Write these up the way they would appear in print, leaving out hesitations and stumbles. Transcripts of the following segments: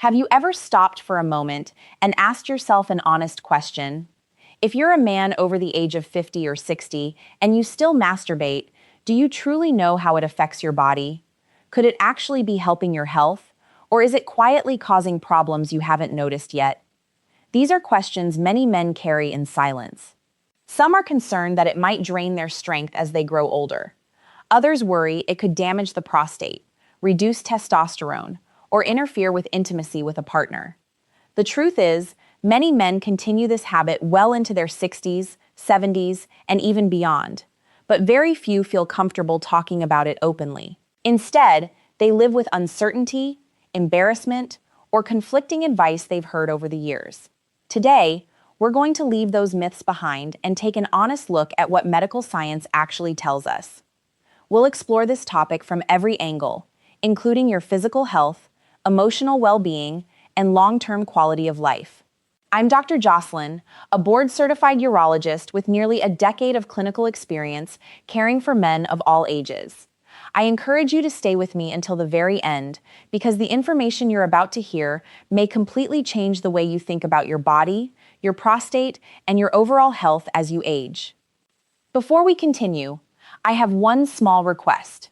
Have you ever stopped for a moment and asked yourself an honest question? If you're a man over the age of 50 or 60 and you still masturbate, do you truly know how it affects your body? Could it actually be helping your health? Or is it quietly causing problems you haven't noticed yet? These are questions many men carry in silence. Some are concerned that it might drain their strength as they grow older. Others worry it could damage the prostate, reduce testosterone, or interfere with intimacy with a partner. The truth is, many men continue this habit well into their 60s, 70s, and even beyond, but very few feel comfortable talking about it openly. Instead, they live with uncertainty, embarrassment, or conflicting advice they've heard over the years. Today, we're going to leave those myths behind and take an honest look at what medical science actually tells us. We'll explore this topic from every angle, including your physical health, emotional well-being, and long-term quality of life. I'm Dr. Jocelyn, a board-certified urologist with nearly a decade of clinical experience caring for men of all ages. I encourage you to stay with me until the very end because the information you're about to hear may completely change the way you think about your body, your prostate, and your overall health as you age. Before we continue, I have one small request.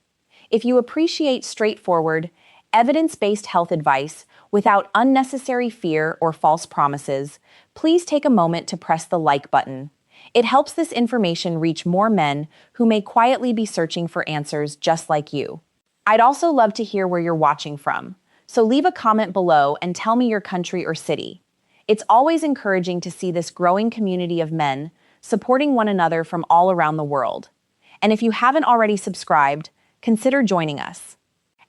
If you appreciate straightforward, evidence-based health advice without unnecessary fear or false promises, please take a moment to press the like button. It helps this information reach more men who may quietly be searching for answers just like you. I'd also love to hear where you're watching from, so leave a comment below and tell me your country or city. It's always encouraging to see this growing community of men supporting one another from all around the world. And if you haven't already subscribed, consider joining us.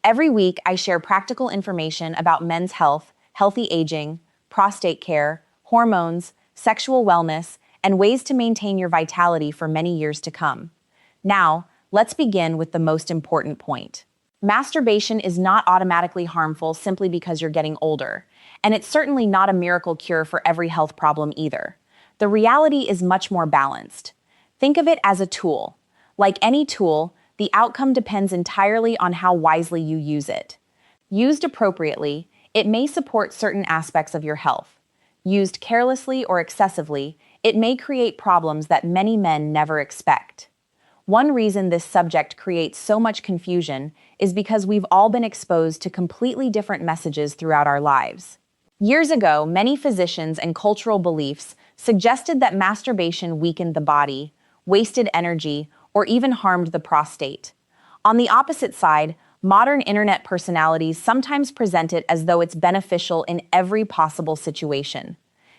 Every week, I share practical information about men's health, healthy aging, prostate care, hormones, sexual wellness, and ways to maintain your vitality for many years to come. Now, let's begin with the most important point. Masturbation is not automatically harmful simply because you're getting older, and it's certainly not a miracle cure for every health problem either. The reality is much more balanced. Think of it as a tool. Like any tool, the outcome depends entirely on how wisely you use it. Used appropriately, it may support certain aspects of your health. Used carelessly or excessively, it may create problems that many men never expect. One reason this subject creates so much confusion is because we've all been exposed to completely different messages throughout our lives. Years ago, many physicians and cultural beliefs suggested that masturbation weakened the body, wasted energy, or even harmed the prostate. On the opposite side, modern internet personalities sometimes present it as though it's beneficial in every possible situation.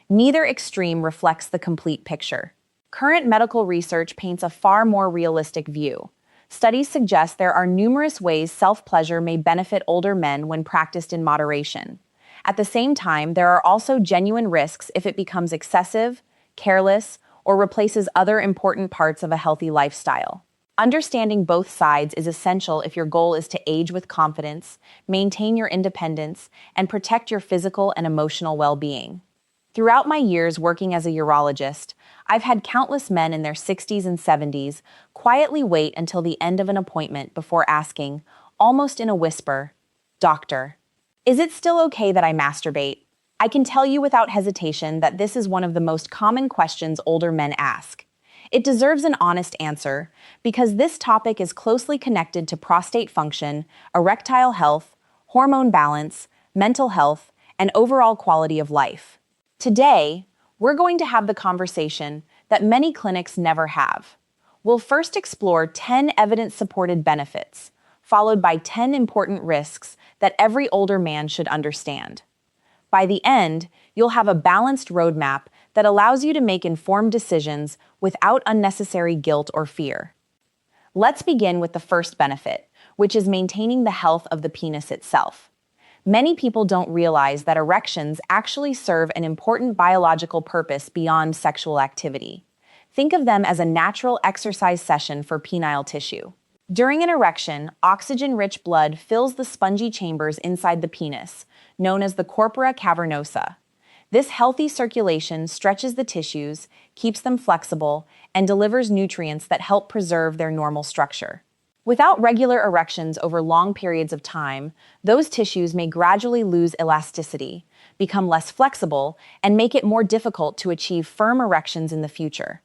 Neither extreme reflects the complete picture. Current medical research paints a far more realistic view. Studies suggest there are numerous ways self-pleasure may benefit older men when practiced in moderation. At the same time, there are also genuine risks if it becomes excessive, careless, or replaces other important parts of a healthy lifestyle. Understanding both sides is essential if your goal is to age with confidence, maintain your independence, and protect your physical and emotional well-being. Throughout my years working as a urologist, I've had countless men in their 60s and 70s quietly wait until the end of an appointment before asking, almost in a whisper, "Doctor, is it still okay that I masturbate?" I can tell you without hesitation that this is one of the most common questions older men ask. It deserves an honest answer because this topic is closely connected to prostate function, erectile health, hormone balance, mental health, and overall quality of life. Today, we're going to have the conversation that many clinics never have. We'll first explore 10 evidence-supported benefits, followed by 10 important risks that every older man should understand. By the end, you'll have a balanced roadmap that allows you to make informed decisions without unnecessary guilt or fear. Let's begin with the first benefit, which is maintaining the health of the penis itself. Many people don't realize that erections actually serve an important biological purpose beyond sexual activity. Think of them as a natural exercise session for penile tissue. During an erection, oxygen-rich blood fills the spongy chambers inside the penis, known as the corpora cavernosa. This healthy circulation stretches the tissues, keeps them flexible, and delivers nutrients that help preserve their normal structure. Without regular erections over long periods of time, those tissues may gradually lose elasticity, become less flexible, and make it more difficult to achieve firm erections in the future.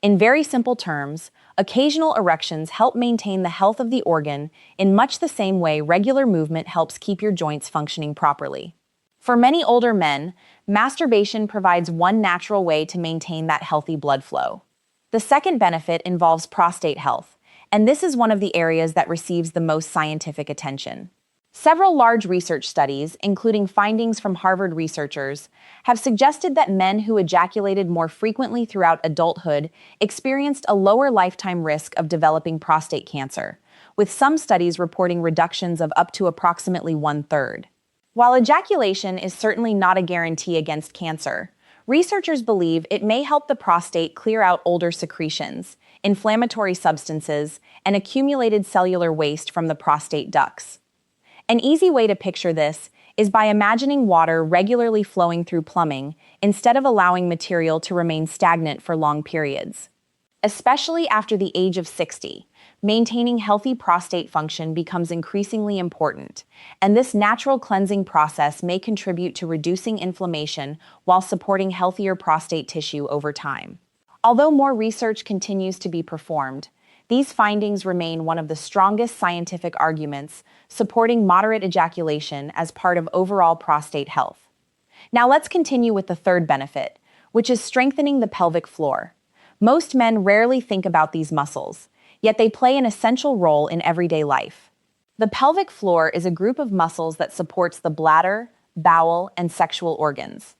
In very simple terms, occasional erections help maintain the health of the organ in much the same way regular movement helps keep your joints functioning properly. For many older men, masturbation provides one natural way to maintain that healthy blood flow. The second benefit involves prostate health, and this is one of the areas that receives the most scientific attention. Several large research studies, including findings from Harvard researchers, have suggested that men who ejaculated more frequently throughout adulthood experienced a lower lifetime risk of developing prostate cancer, with some studies reporting reductions of up to approximately one-third. While ejaculation is certainly not a guarantee against cancer, researchers believe it may help the prostate clear out older secretions, inflammatory substances, and accumulated cellular waste from the prostate ducts. An easy way to picture this is by imagining water regularly flowing through plumbing instead of allowing material to remain stagnant for long periods. Especially after the age of 60, maintaining healthy prostate function becomes increasingly important, and this natural cleansing process may contribute to reducing inflammation while supporting healthier prostate tissue over time. Although more research continues to be performed, these findings remain one of the strongest scientific arguments supporting moderate ejaculation as part of overall prostate health. Now let's continue with the third benefit, which is strengthening the pelvic floor. Most men rarely think about these muscles, yet they play an essential role in everyday life. The pelvic floor is a group of muscles that supports the bladder, bowel, and sexual organs.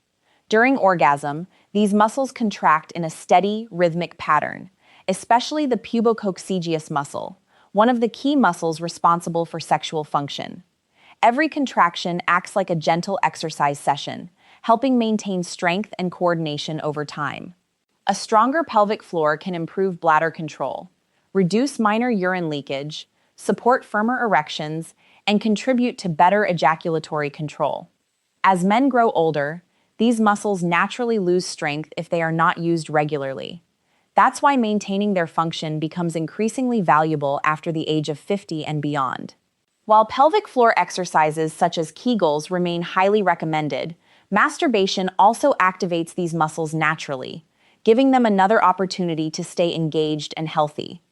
During orgasm, these muscles contract in a steady, rhythmic pattern, especially the pubococcygeus muscle, one of the key muscles responsible for sexual function. Every contraction acts like a gentle exercise session, helping maintain strength and coordination over time. A stronger pelvic floor can improve bladder control, reduce minor urine leakage, support firmer erections, and contribute to better ejaculatory control. As men grow older, these muscles naturally lose strength if they are not used regularly. That's why maintaining their function becomes increasingly valuable after the age of 50 and beyond. While pelvic floor exercises such as Kegels remain highly recommended, masturbation also activates these muscles naturally, giving them another opportunity to stay engaged and healthy.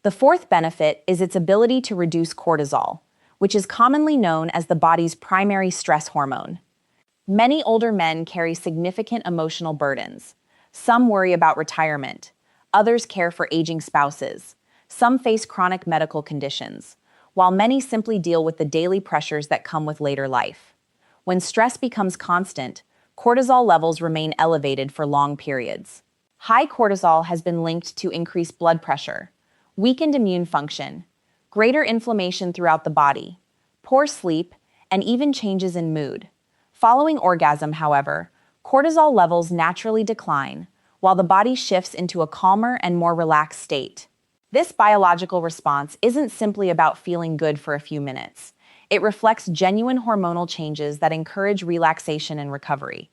The fourth benefit is its ability to reduce cortisol, which is commonly known as the body's primary stress hormone. Many older men carry significant emotional burdens. Some worry about retirement. Others care for aging spouses. Some face chronic medical conditions, while many simply deal with the daily pressures that come with later life. When stress becomes constant, cortisol levels remain elevated for long periods. High cortisol has been linked to increased blood pressure, weakened immune function, greater inflammation throughout the body, poor sleep, and even changes in mood. Following orgasm, however, cortisol levels naturally decline, while the body shifts into a calmer and more relaxed state. This biological response isn't simply about feeling good for a few minutes. It reflects genuine hormonal changes that encourage relaxation and recovery.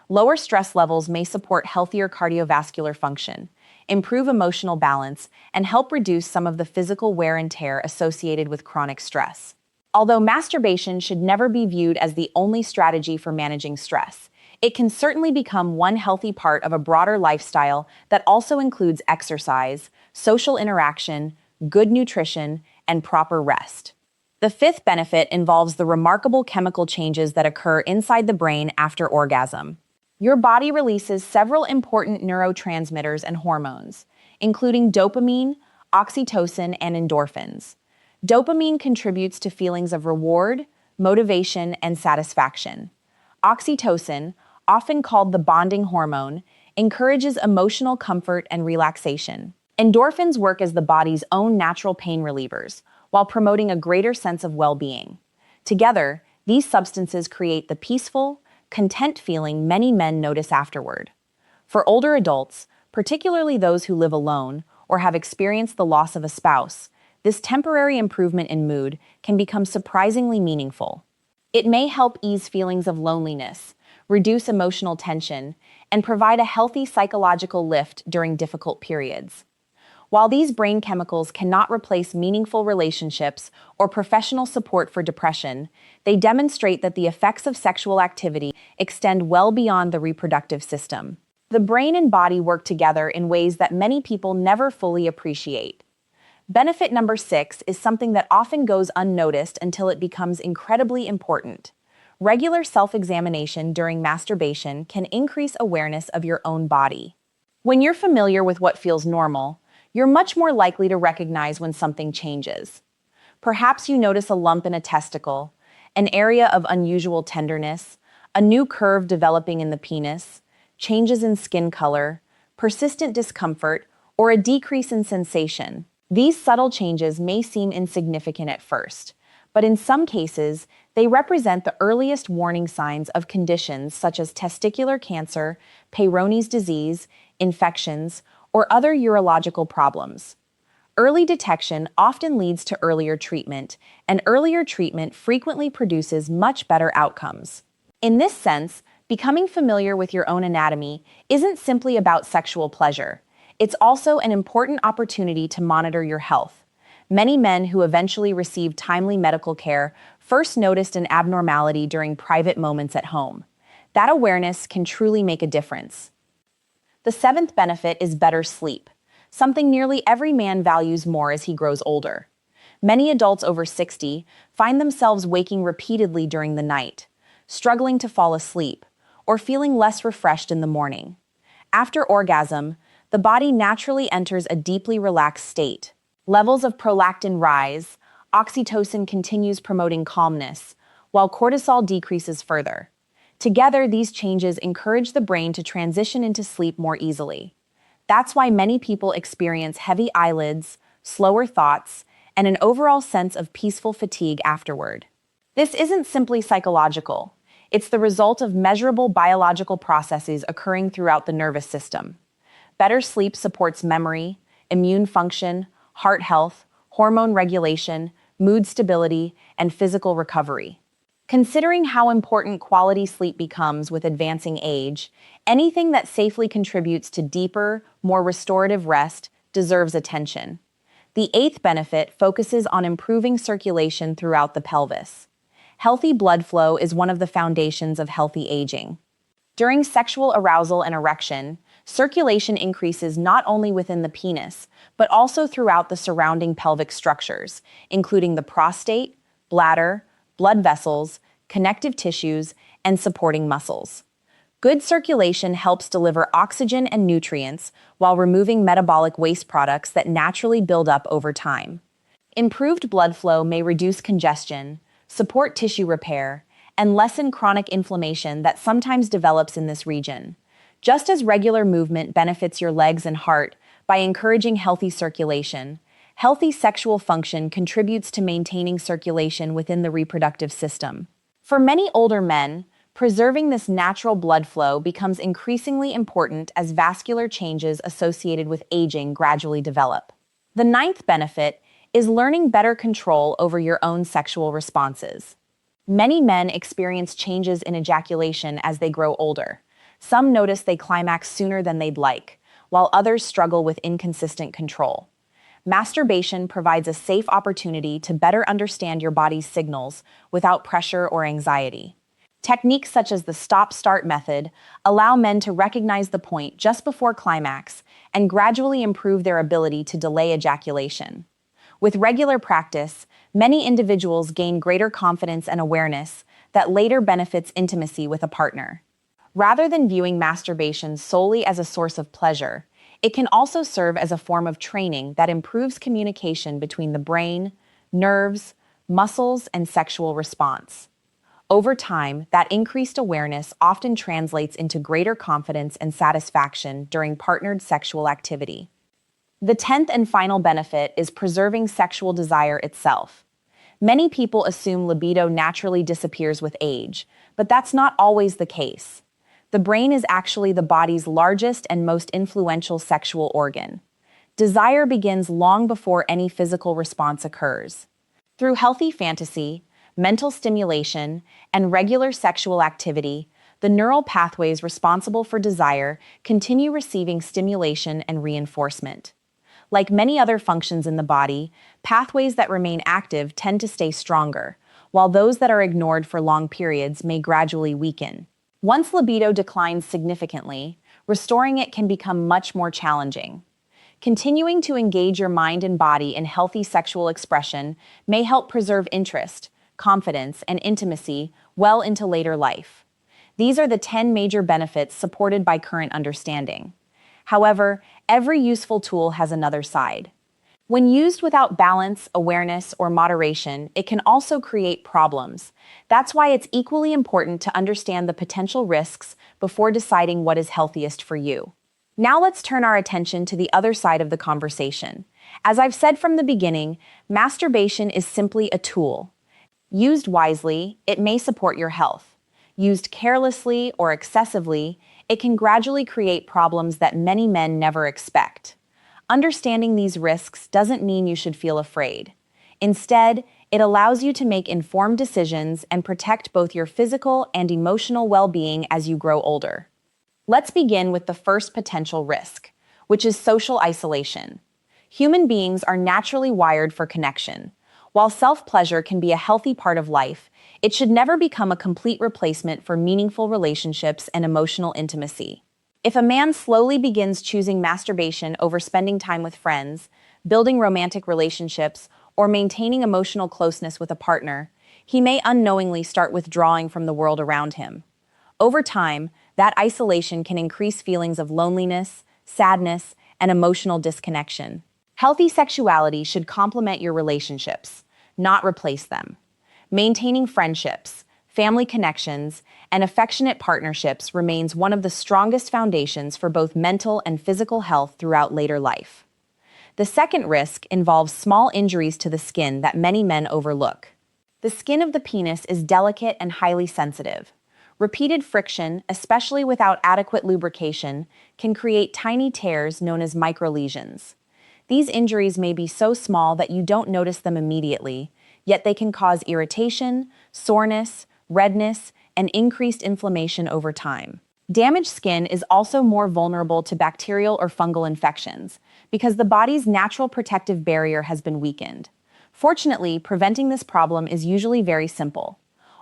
Lower stress levels may support healthier cardiovascular function, improve emotional balance, and help reduce some of the physical wear and tear associated with chronic stress. Although masturbation should never be viewed as the only strategy for managing stress, it can certainly become one healthy part of a broader lifestyle that also includes exercise, social interaction, good nutrition, and proper rest. The fifth benefit involves the remarkable chemical changes that occur inside the brain after orgasm. Your body releases several important neurotransmitters and hormones, including dopamine, oxytocin, and endorphins. Dopamine contributes to feelings of reward, motivation, and satisfaction. Oxytocin, often called the bonding hormone, encourages emotional comfort and relaxation. Endorphins work as the body's own natural pain relievers, while promoting a greater sense of well-being. Together, these substances create the peaceful, content feeling many men notice afterward. For older adults, particularly those who live alone or have experienced the loss of a spouse, this temporary improvement in mood can become surprisingly meaningful. It may help ease feelings of loneliness, reduce emotional tension, and provide a healthy psychological lift during difficult periods. While these brain chemicals cannot replace meaningful relationships or professional support for depression, they demonstrate that the effects of sexual activity extend well beyond the reproductive system. The brain and body work together in ways that many people never fully appreciate. Benefit number 6 is something that often goes unnoticed until it becomes incredibly important. Regular self-examination during masturbation can increase awareness of your own body. When you're familiar with what feels normal, you're much more likely to recognize when something changes. Perhaps you notice a lump in a testicle, an area of unusual tenderness, a new curve developing in the penis, changes in skin color, persistent discomfort, or a decrease in sensation. These subtle changes may seem insignificant at first, but in some cases, they represent the earliest warning signs of conditions such as testicular cancer, Peyronie's disease, infections, or other urological problems. Early detection often leads to earlier treatment, and earlier treatment frequently produces much better outcomes. In this sense, becoming familiar with your own anatomy isn't simply about sexual pleasure. It's also an important opportunity to monitor your health. Many men who eventually received timely medical care first noticed an abnormality during private moments at home. That awareness can truly make a difference. The 7th benefit is better sleep, something nearly every man values more as he grows older. Many adults over 60 find themselves waking repeatedly during the night, struggling to fall asleep, or feeling less refreshed in the morning. After orgasm, the body naturally enters a deeply relaxed state. Levels of prolactin rise, oxytocin continues promoting calmness, while cortisol decreases further. Together, these changes encourage the brain to transition into sleep more easily. That's why many people experience heavy eyelids, slower thoughts, and an overall sense of peaceful fatigue afterward. This isn't simply psychological. It's the result of measurable biological processes occurring throughout the nervous system. Better sleep supports memory, immune function, heart health, hormone regulation, mood stability, and physical recovery. Considering how important quality sleep becomes with advancing age, anything that safely contributes to deeper, more restorative rest deserves attention. The 8th benefit focuses on improving circulation throughout the pelvis. Healthy blood flow is one of the foundations of healthy aging. During sexual arousal and erection, circulation increases not only within the penis, but also throughout the surrounding pelvic structures, including the prostate, bladder, blood vessels, connective tissues, and supporting muscles. Good circulation helps deliver oxygen and nutrients while removing metabolic waste products that naturally build up over time. Improved blood flow may reduce congestion, support tissue repair, and lessen chronic inflammation that sometimes develops in this region. Just as regular movement benefits your legs and heart by encouraging healthy circulation, healthy sexual function contributes to maintaining circulation within the reproductive system. For many older men, preserving this natural blood flow becomes increasingly important as vascular changes associated with aging gradually develop. The 9th benefit is learning better control over your own sexual responses. Many men experience changes in ejaculation as they grow older. Some notice they climax sooner than they'd like, while others struggle with inconsistent control. Masturbation provides a safe opportunity to better understand your body's signals without pressure or anxiety. Techniques such as the stop-start method allow men to recognize the point just before climax and gradually improve their ability to delay ejaculation. With regular practice, many individuals gain greater confidence and awareness that later benefits intimacy with a partner. Rather than viewing masturbation solely as a source of pleasure, it can also serve as a form of training that improves communication between the brain, nerves, muscles, and sexual response. Over time, that increased awareness often translates into greater confidence and satisfaction during partnered sexual activity. The 10th and final benefit is preserving sexual desire itself. Many people assume libido naturally disappears with age, but that's not always the case. The brain is actually the body's largest and most influential sexual organ. Desire begins long before any physical response occurs. Through healthy fantasy, mental stimulation, and regular sexual activity, the neural pathways responsible for desire continue receiving stimulation and reinforcement. Like many other functions in the body, pathways that remain active tend to stay stronger, while those that are ignored for long periods may gradually weaken. Once libido declines significantly, restoring it can become much more challenging. Continuing to engage your mind and body in healthy sexual expression may help preserve interest, confidence, and intimacy well into later life. These are the 10 major benefits supported by current understanding. However, every useful tool has another side. When used without balance, awareness, or moderation, it can also create problems. That's why it's equally important to understand the potential risks before deciding what is healthiest for you. Now let's turn our attention to the other side of the conversation. As I've said from the beginning, masturbation is simply a tool. Used wisely, it may support your health. Used carelessly or excessively, it can gradually create problems that many men never expect. Understanding these risks doesn't mean you should feel afraid. Instead, it allows you to make informed decisions and protect both your physical and emotional well-being as you grow older. Let's begin with the first potential risk, which is social isolation. Human beings are naturally wired for connection. While self-pleasure can be a healthy part of life, it should never become a complete replacement for meaningful relationships and emotional intimacy. If a man slowly begins choosing masturbation over spending time with friends, building romantic relationships, or maintaining emotional closeness with a partner, he may unknowingly start withdrawing from the world around him. Over time, that isolation can increase feelings of loneliness, sadness, and emotional disconnection. Healthy sexuality should complement your relationships, not replace them. Maintaining friendships, family connections, and affectionate partnerships remains one of the strongest foundations for both mental and physical health throughout later life. The second risk involves small injuries to the skin that many men overlook. The skin of the penis is delicate and highly sensitive. Repeated friction, especially without adequate lubrication, can create tiny tears known as microlesions. These injuries may be so small that you don't notice them immediately, yet they can cause irritation, soreness, redness, and increased inflammation over time. Damaged skin is also more vulnerable to bacterial or fungal infections because the body's natural protective barrier has been weakened. Fortunately, preventing this problem is usually very simple.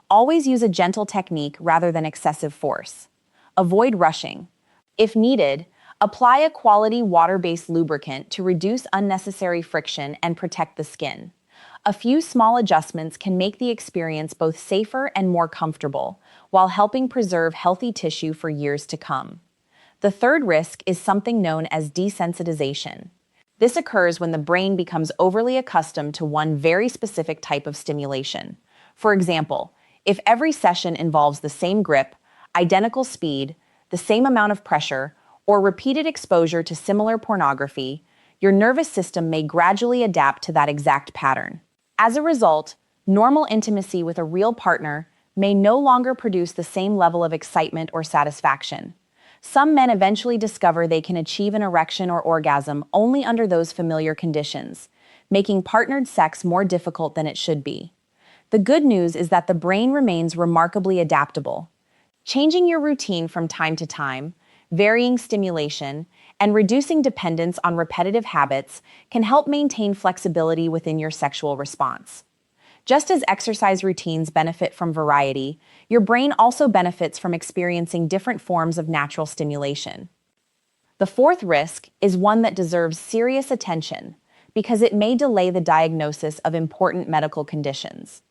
Always use a gentle technique rather than excessive force. Avoid rushing. If needed, apply a quality water-based lubricant to reduce unnecessary friction and protect the skin. A few small adjustments can make the experience both safer and more comfortable, while helping preserve healthy tissue for years to come. The third risk is something known as desensitization. This occurs when the brain becomes overly accustomed to one very specific type of stimulation. For example, if every session involves the same grip, identical speed, the same amount of pressure, or repeated exposure to similar pornography, your nervous system may gradually adapt to that exact pattern. As a result, normal intimacy with a real partner may no longer produce the same level of excitement or satisfaction. Some men eventually discover they can achieve an erection or orgasm only under those familiar conditions, making partnered sex more difficult than it should be. The good news is that the brain remains remarkably adaptable. Changing your routine from time to time, varying stimulation, and reducing dependence on repetitive habits can help maintain flexibility within your sexual response. Just as exercise routines benefit from variety, your brain also benefits from experiencing different forms of natural stimulation. The fourth risk is one that deserves serious attention because it may delay the diagnosis of important medical conditions.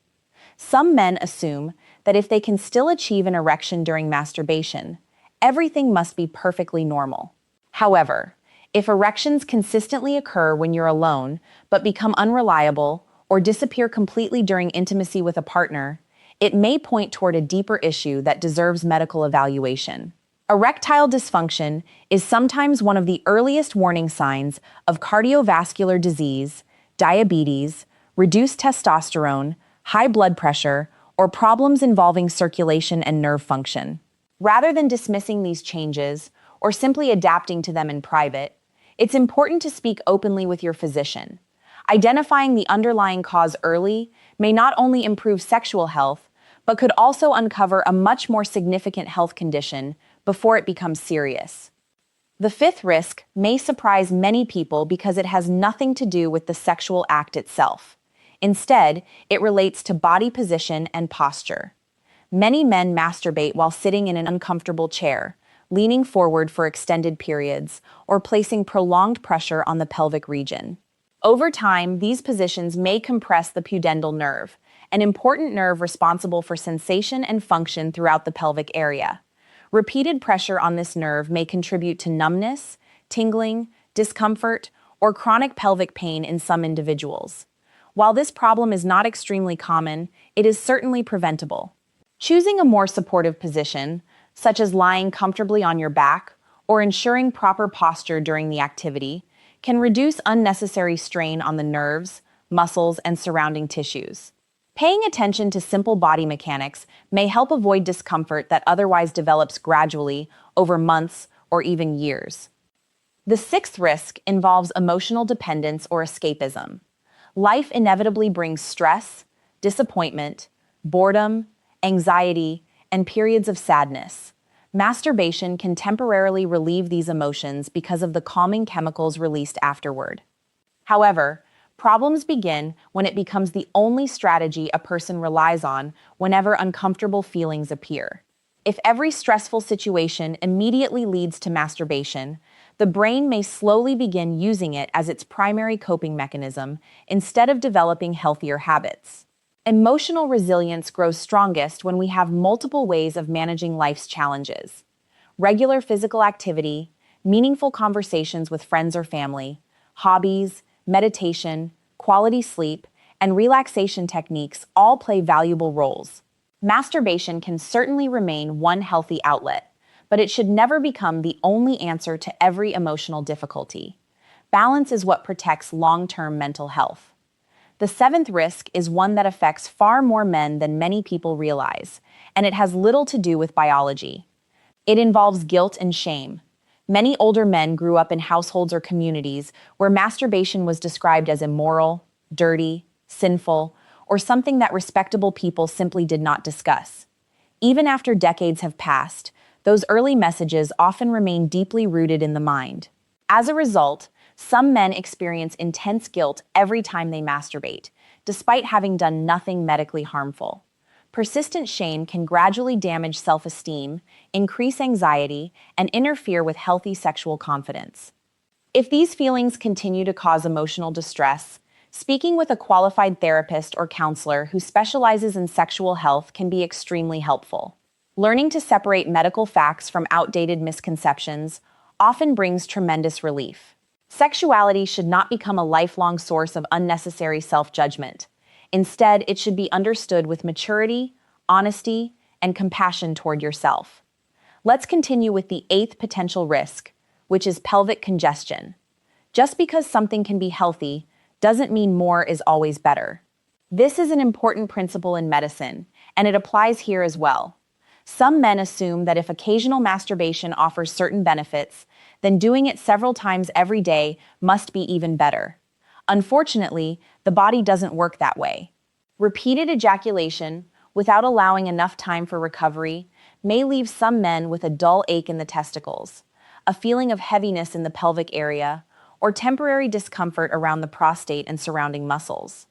Some men assume that if they can still achieve an erection during masturbation, everything must be perfectly normal. However, if erections consistently occur when you're alone, but become unreliable or disappear completely during intimacy with a partner, it may point toward a deeper issue that deserves medical evaluation. Erectile dysfunction is sometimes one of the earliest warning signs of cardiovascular disease, diabetes, reduced testosterone, high blood pressure, or problems involving circulation and nerve function. Rather than dismissing these changes or simply adapting to them in private, it's important to speak openly with your physician. Identifying the underlying cause early may not only improve sexual health, but could also uncover a much more significant health condition before it becomes serious. The fifth risk may surprise many people because it has nothing to do with the sexual act itself. Instead, it relates to body position and posture. Many men masturbate while sitting in an uncomfortable chair, leaning forward for extended periods, or placing prolonged pressure on the pelvic region. Over time, these positions may compress the pudendal nerve, an important nerve responsible for sensation and function throughout the pelvic area. Repeated pressure on this nerve may contribute to numbness, tingling, discomfort, or chronic pelvic pain in some individuals. While this problem is not extremely common, it is certainly preventable. Choosing a more supportive position, such as lying comfortably on your back or ensuring proper posture during the activity, can reduce unnecessary strain on the nerves, muscles, and surrounding tissues. Paying attention to simple body mechanics may help avoid discomfort that otherwise develops gradually over months or even years. The sixth risk involves emotional dependence or escapism. Life inevitably brings stress, disappointment, boredom, anxiety, and periods of sadness. Masturbation can temporarily relieve these emotions because of the calming chemicals released afterward. However, problems begin when it becomes the only strategy a person relies on whenever uncomfortable feelings appear. If every stressful situation immediately leads to masturbation, the brain may slowly begin using it as its primary coping mechanism instead of developing healthier habits. Emotional resilience grows strongest when we have multiple ways of managing life's challenges. Regular physical activity, meaningful conversations with friends or family, hobbies, meditation, quality sleep, and relaxation techniques all play valuable roles. Masturbation can certainly remain one healthy outlet, but it should never become the only answer to every emotional difficulty. Balance is what protects long-term mental health. The seventh risk is one that affects far more men than many people realize, and it has little to do with biology. It involves guilt and shame. Many older men grew up in households or communities where masturbation was described as immoral, dirty, sinful, or something that respectable people simply did not discuss. Even after decades have passed, those early messages often remain deeply rooted in the mind. As a result, some men experience intense guilt every time they masturbate, despite having done nothing medically harmful. Persistent shame can gradually damage self-esteem, increase anxiety, and interfere with healthy sexual confidence. If these feelings continue to cause emotional distress, speaking with a qualified therapist or counselor who specializes in sexual health can be extremely helpful. Learning to separate medical facts from outdated misconceptions often brings tremendous relief. Sexuality should not become a lifelong source of unnecessary self-judgment. Instead, it should be understood with maturity, honesty, and compassion toward yourself. Let's continue with the eighth potential risk, which is pelvic congestion. Just because something can be healthy doesn't mean more is always better. This is an important principle in medicine, and it applies here as well. Some men assume that if occasional masturbation offers certain benefits, then doing it several times every day must be even better. Unfortunately, the body doesn't work that way. Repeated ejaculation, without allowing enough time for recovery, may leave some men with a dull ache in the testicles, a feeling of heaviness in the pelvic area, or temporary discomfort around the prostate and surrounding muscles.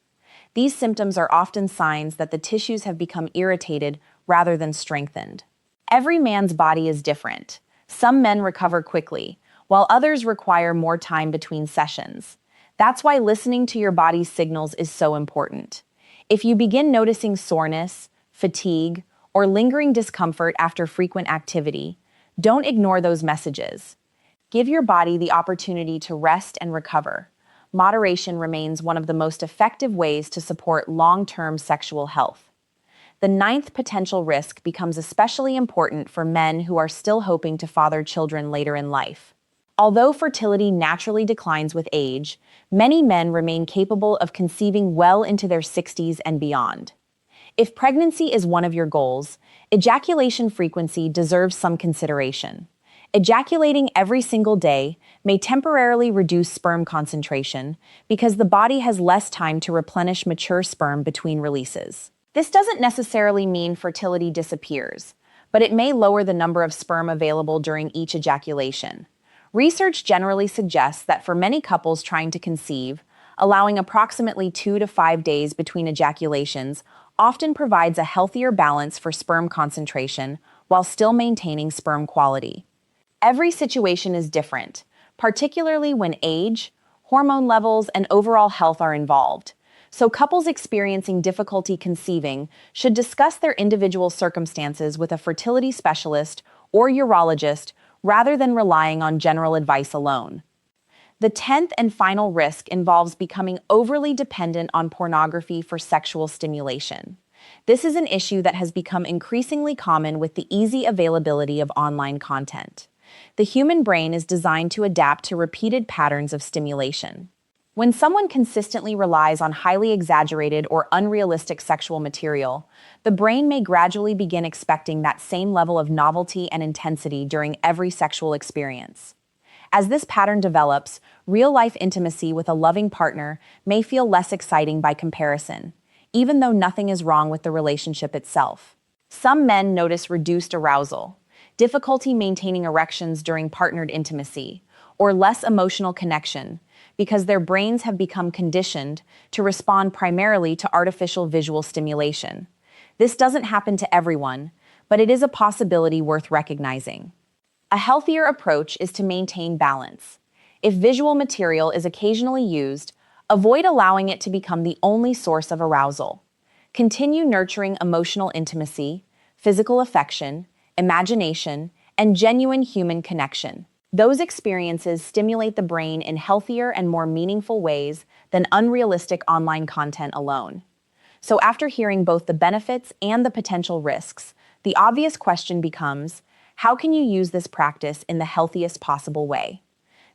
These symptoms are often signs that the tissues have become irritated rather than strengthened. Every man's body is different. Some men recover quickly, while others require more time between sessions. That's why listening to your body's signals is so important. If you begin noticing soreness, fatigue, or lingering discomfort after frequent activity, don't ignore those messages. Give your body the opportunity to rest and recover. Moderation remains one of the most effective ways to support long-term sexual health. The ninth potential risk becomes especially important for men who are still hoping to father children later in life. Although fertility naturally declines with age, many men remain capable of conceiving well into their 60s and beyond. If pregnancy is one of your goals, ejaculation frequency deserves some consideration. Ejaculating every single day may temporarily reduce sperm concentration because the body has less time to replenish mature sperm between releases. This doesn't necessarily mean fertility disappears, but it may lower the number of sperm available during each ejaculation. Research generally suggests that for many couples trying to conceive, allowing approximately 2 to 5 days between ejaculations often provides a healthier balance for sperm concentration while still maintaining sperm quality. Every situation is different, particularly when age, hormone levels, and overall health are involved. So couples experiencing difficulty conceiving should discuss their individual circumstances with a fertility specialist or urologist rather than relying on general advice alone. The 10th and final risk involves becoming overly dependent on pornography for sexual stimulation. This is an issue that has become increasingly common with the easy availability of online content. The human brain is designed to adapt to repeated patterns of stimulation. When someone consistently relies on highly exaggerated or unrealistic sexual material, the brain may gradually begin expecting that same level of novelty and intensity during every sexual experience. As this pattern develops, real-life intimacy with a loving partner may feel less exciting by comparison, even though nothing is wrong with the relationship itself. Some men notice reduced arousal, difficulty maintaining erections during partnered intimacy, or less emotional connection because their brains have become conditioned to respond primarily to artificial visual stimulation. This doesn't happen to everyone, but it is a possibility worth recognizing. A healthier approach is to maintain balance. If visual material is occasionally used, avoid allowing it to become the only source of arousal. Continue nurturing emotional intimacy, physical affection, imagination, and genuine human connection. Those experiences stimulate the brain in healthier and more meaningful ways than unrealistic online content alone. So after hearing both the benefits and the potential risks, the obvious question becomes, how can you use this practice in the healthiest possible way?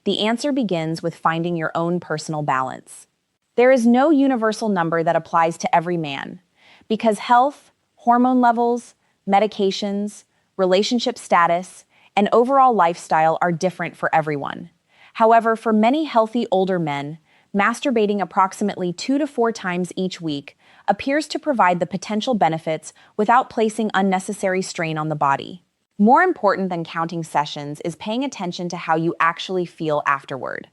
The answer begins with finding your own personal balance. There is no universal number that applies to every man, because health, hormone levels, medications, relationship status, and overall lifestyle are different for everyone. However, for many healthy older men, masturbating approximately 2 to 4 times each week appears to provide the potential benefits without placing unnecessary strain on the body. More important than counting sessions is paying attention to how you actually feel afterward.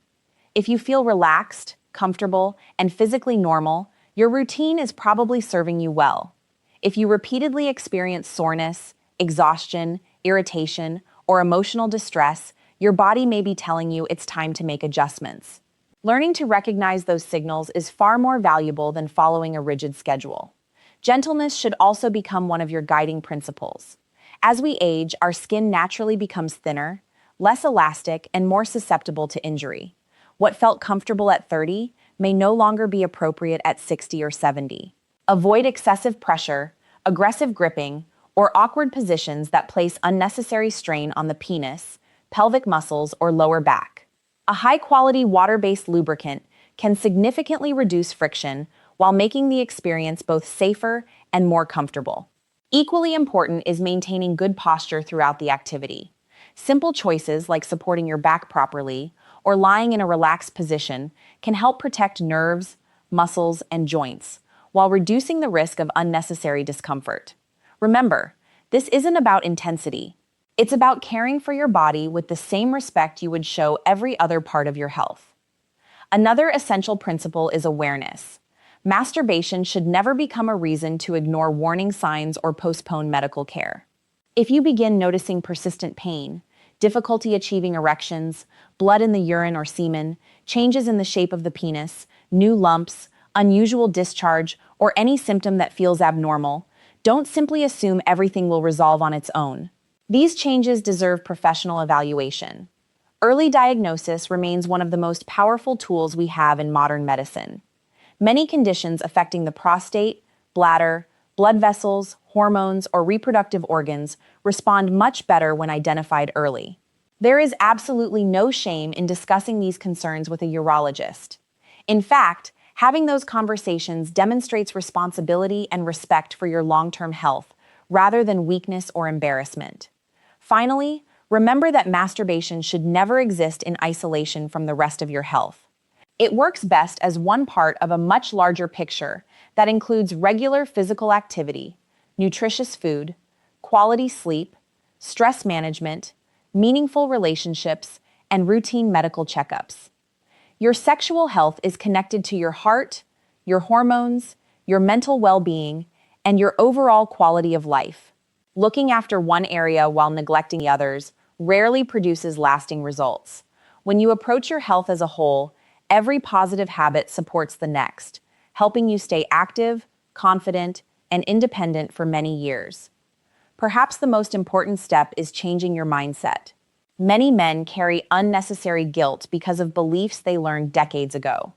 If you feel relaxed, comfortable, and physically normal, your routine is probably serving you well. If you repeatedly experience soreness, exhaustion, irritation, or emotional distress, your body may be telling you it's time to make adjustments. Learning to recognize those signals is far more valuable than following a rigid schedule. Gentleness should also become one of your guiding principles. As we age, our skin naturally becomes thinner, less elastic, and more susceptible to injury. What felt comfortable at 30 may no longer be appropriate at 60 or 70. Avoid excessive pressure, aggressive gripping, or awkward positions that place unnecessary strain on the penis, pelvic muscles, or lower back. A high-quality water-based lubricant can significantly reduce friction while making the experience both safer and more comfortable. Equally important is maintaining good posture throughout the activity. Simple choices like supporting your back properly or lying in a relaxed position can help protect nerves, muscles, and joints, while reducing the risk of unnecessary discomfort. Remember, this isn't about intensity. It's about caring for your body with the same respect you would show every other part of your health. Another essential principle is awareness. Masturbation should never become a reason to ignore warning signs or postpone medical care. If you begin noticing persistent pain, difficulty achieving erections, blood in the urine or semen, changes in the shape of the penis, new lumps, unusual discharge, or any symptom that feels abnormal, don't simply assume everything will resolve on its own. These changes deserve professional evaluation. Early diagnosis remains one of the most powerful tools we have in modern medicine. Many conditions affecting the prostate, bladder, blood vessels, hormones, or reproductive organs respond much better when identified early. There is absolutely no shame in discussing these concerns with a urologist. In fact, having those conversations demonstrates responsibility and respect for your long-term health, rather than weakness or embarrassment. Finally, remember that masturbation should never exist in isolation from the rest of your health. It works best as one part of a much larger picture that includes regular physical activity, nutritious food, quality sleep, stress management, meaningful relationships, and routine medical checkups. Your sexual health is connected to your heart, your hormones, your mental well-being, and your overall quality of life. Looking after one area while neglecting the others rarely produces lasting results. When you approach your health as a whole, every positive habit supports the next, helping you stay active, confident, and independent for many years. Perhaps the most important step is changing your mindset. Many men carry unnecessary guilt because of beliefs they learned decades ago.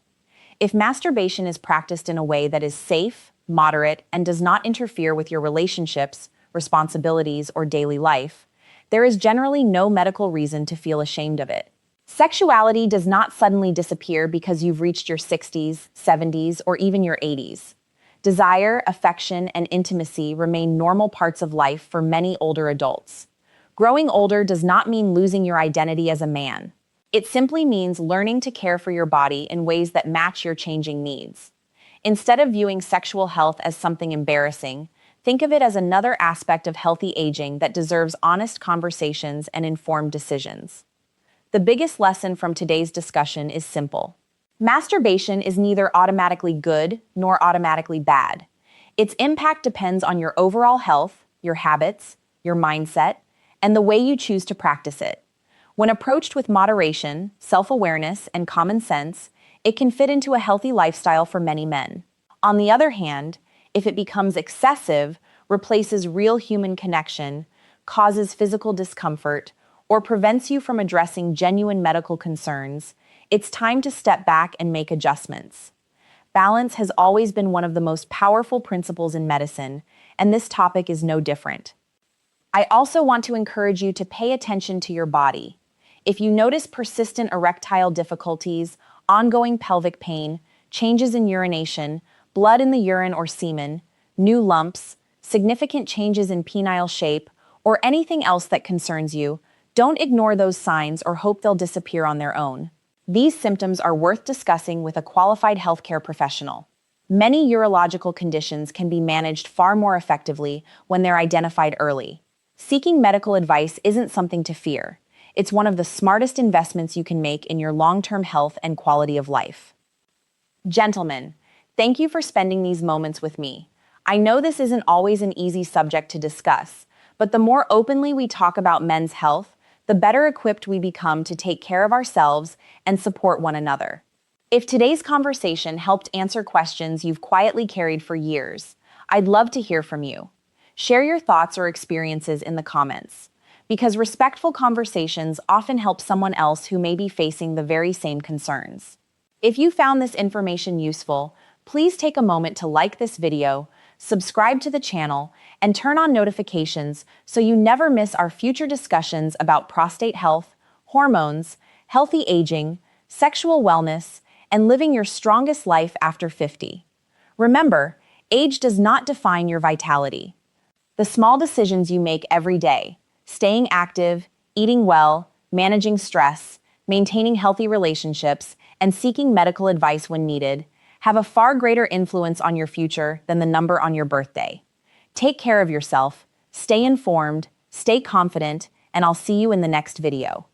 If masturbation is practiced in a way that is safe, moderate, and does not interfere with your relationships, responsibilities, or daily life, there is generally no medical reason to feel ashamed of it. Sexuality does not suddenly disappear because you've reached your 60s, 70s, or even your 80s. Desire, affection, and intimacy remain normal parts of life for many older adults. Growing older does not mean losing your identity as a man. It simply means learning to care for your body in ways that match your changing needs. Instead of viewing sexual health as something embarrassing, think of it as another aspect of healthy aging that deserves honest conversations and informed decisions. The biggest lesson from today's discussion is simple. Masturbation is neither automatically good nor automatically bad. Its impact depends on your overall health, your habits, your mindset, and the way you choose to practice it. When approached with moderation, self-awareness, and common sense, it can fit into a healthy lifestyle for many men. On the other hand, if it becomes excessive, replaces real human connection, causes physical discomfort, or prevents you from addressing genuine medical concerns, it's time to step back and make adjustments. Balance has always been one of the most powerful principles in medicine, and this topic is no different. I also want to encourage you to pay attention to your body. If you notice persistent erectile difficulties, ongoing pelvic pain, changes in urination, blood in the urine or semen, new lumps, significant changes in penile shape, or anything else that concerns you, don't ignore those signs or hope they'll disappear on their own. These symptoms are worth discussing with a qualified healthcare professional. Many urological conditions can be managed far more effectively when they're identified early. Seeking medical advice isn't something to fear. It's one of the smartest investments you can make in your long-term health and quality of life. Gentlemen, thank you for spending these moments with me. I know this isn't always an easy subject to discuss, but the more openly we talk about men's health, the better equipped we become to take care of ourselves and support one another. If today's conversation helped answer questions you've quietly carried for years, I'd love to hear from you. Share your thoughts or experiences in the comments, because respectful conversations often help someone else who may be facing the very same concerns. If you found this information useful, please take a moment to like this video, subscribe to the channel, and turn on notifications so you never miss our future discussions about prostate health, hormones, healthy aging, sexual wellness, and living your strongest life after 50. Remember, age does not define your vitality. The small decisions you make every day, staying active, eating well, managing stress, maintaining healthy relationships, and seeking medical advice when needed, have a far greater influence on your future than the number on your birthday. Take care of yourself, stay informed, stay confident, and I'll see you in the next video.